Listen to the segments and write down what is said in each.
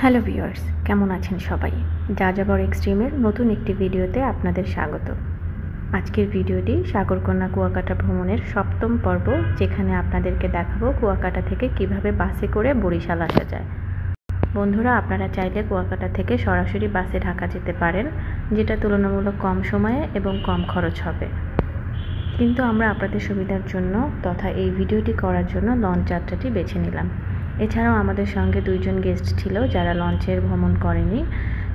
Hello viewers, কেমন আছেন সবাই? যাযাবর এক্সট্রিমের নতুন একটি ভিডিওতে আপনাদের স্বাগত। আজকের ভিডিওটি সাগরকন্যা কুয়াকাটা ভ্রমণের 7ম পর্ব, যেখানে আপনাদেরকে দেখাবো কুয়াকাটা থেকে কিভাবে বাসে করে বরিশাল আসা যায়। বন্ধুরা, আপনারা চাইলে কুয়াকাটা থেকে সরাসরি বাসে ঢাকা যেতে পারেন, যেটা তুলনামূলক কম সময়ে এবং কম খরচ হবে। কিন্তু আমরা আপনাদের সুবিধার জন্য তথা এই ভিডিওটি করার জন্য লঞ্চ যাত্রাটি বেছে নিলাম। এছাড়াও আমাদের সঙ্গে 2 জন গেস্ট ছিল যারা লঞ্চের ভ্রমণ করেনি,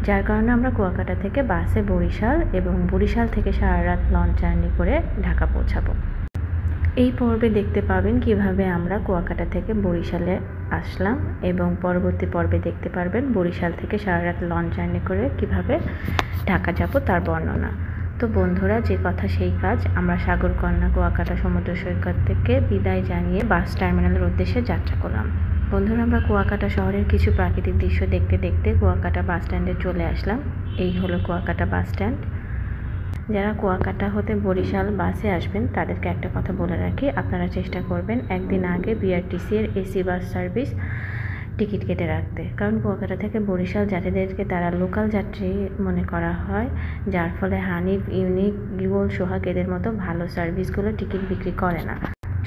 যার কারণে আমরা কুয়াকাটা থেকে বাসে বরিশাল এবং বরিশাল থেকে সারা রাত লঞ্চ জার্নি করে ঢাকা পৌঁছাবো। এই পর্বে দেখতে পাবেন কিভাবে আমরা কুয়াকাটা থেকে বরিশালে আসলাম এবং পরবর্তী পর্বে দেখতে পারবেন বরিশাল থেকে সারা রাত লঞ্চ জার্নি করে কিভাবে ঢাকা যাব তার বর্ণনা। তো বন্ধুরা, যে কথা সেই কাজ, আমরা সাগরকন্যা কুয়াকাটা সমুদ্র সৈকত থেকে বিদায় জানিয়ে বাস টার্মিনালের উদ্দেশ্যে যাত্রা করলাম। বন্ধুরা, আমরা কুয়াকাটা শহরের কিছু প্রাকৃতিক দৃশ্য দেখতে দেখতে কুয়াকাটা বাস স্ট্যান্ডে চলে আসলাম। এই হলো কুয়াকাটা বাস স্ট্যান্ড। যারা কুয়াকাটা হতে বরিশাল বাসে আসবেন তাদেরকে একটা কথা বলে রাখি, আপনারা চেষ্টা করবেন একদিন আগে বিআরটিসি এর এসি বাস সার্ভিস টিকিট কেটে রাখতে, কারণ কুয়াকাটা থেকে বরিশাল যাত্রীদেরকে তারা লোকাল যাত্রী মনে করা হয়, যার ফলে হানিফ, ইউনিক, ইগল, সোহাগ এদের মতো ভালো সার্ভিসগুলো টিকিট বিক্রি করে না।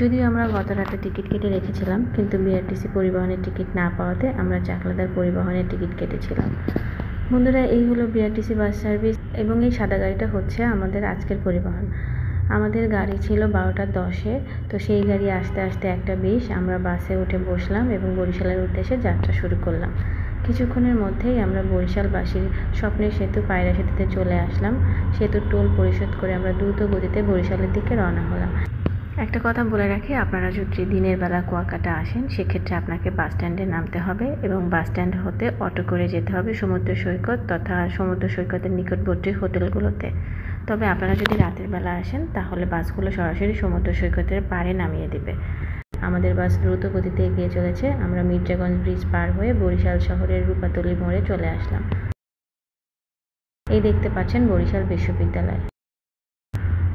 যদিও আমরা গত রাতে টিকিট কেটে রেখেছিলাম, কিন্তু বিআরটিসি পরিবহনের টিকিট না পাওয়াতে আমরা চাকলাদার পরিবহনের টিকিট কেটেছিলাম। বন্ধুরা, এই হলো বিআরটিসি বাস সার্ভিস এবং এই সাদা গাড়িটা হচ্ছে আমাদের আজকের পরিবহন। আমাদের গাড়ি ছিল 12:10-এ, তো সেই গাড়ি আসতে আসতে 1:20 আমরা বাসে উঠে বসলাম এবং বরিশালের উদ্দেশ্যে যাত্রা শুরু করলাম। কিছুক্ষণের মধ্যেই আমরা বরিশালবাসীর স্বপ্নের সেতু পায়রা সেতুতে চলে আসলাম। সেতুর টোল পরিশোধ করে আমরা দ্রুত গতিতে বরিশালের দিকে রওনা হলাম। একটা কথা বলে রাখি, আপনারা যদি দিনের বেলা কুয়াকাটা আসেন সেক্ষেত্রে আপনাকে বাস স্ট্যান্ডে নামতে হবে এবং বাস স্ট্যান্ড হতে অটো করে যেতে হবে সমুদ্র সৈকত তথা সমুদ্র সৈকতের নিকটবর্তী হোটেলগুলোতে। তবে আপনারা যদি রাতের বেলা আসেন তাহলে বাসগুলো সরাসরি সমুদ্র সৈকতের পাড়ে নামিয়ে দেবে। আমাদের বাস দ্রুত গতিতে এগিয়ে চলেছে। আমরা মির্জাগঞ্জ ব্রিজ পার হয়ে বরিশাল শহরের রূপাতলী মোড়ে চলে আসলাম। এই দেখতে পাচ্ছেন বরিশাল বিশ্ববিদ্যালয়।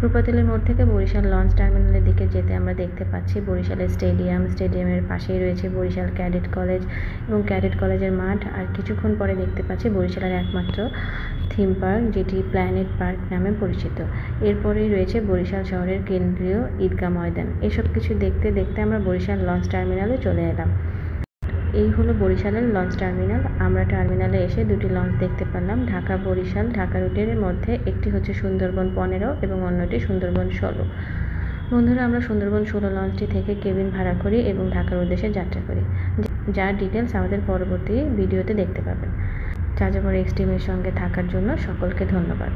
রূপাতলী মোড় থেকে বরিশাল লঞ্চ টার্মিনালের দিকে যেতে আমরা দেখতে পাচ্ছি বরিশালের স্টেডিয়ামের পাশেই রয়েছে বরিশাল ক্যাডেট কলেজ এবং ক্যাডেট কলেজের মাঠ। আর কিছুক্ষণ পরে দেখতে পাচ্ছি বরিশালের একমাত্র থিম পার্ক, যেটি প্ল্যানেট পার্ক নামে পরিচিত। এরপরেই রয়েছে বরিশাল শহরের কেন্দ্রীয় ঈদগাহ ময়দান। এসব কিছু দেখতে দেখতে আমরা বরিশাল লঞ্চ টার্মিনালে চলে এলাম। এই হলো বরিশালের লঞ্চ টার্মিনাল। আমরা টার্মিনালে এসে 2টি লঞ্চ দেখতে পেলাম, ঢাকা বরিশাল ঢাকা রুটের মধ্যে। একটি হচ্ছে সুন্দরবন 15 এবং অন্যটি সুন্দরবন 16। বন্ধুরা, আমরা সুন্দরবন 16 লঞ্চটি থেকে কেবিন ভাড়া করি এবং ঢাকার উদ্দেশ্যে যাত্রা করি, যার ডিটেলস আমাদের পরবর্তী ভিডিওতে দেখতে পাবেন। যাযাবর এক্সট্রিমের সঙ্গে থাকার জন্য সকলকে ধন্যবাদ।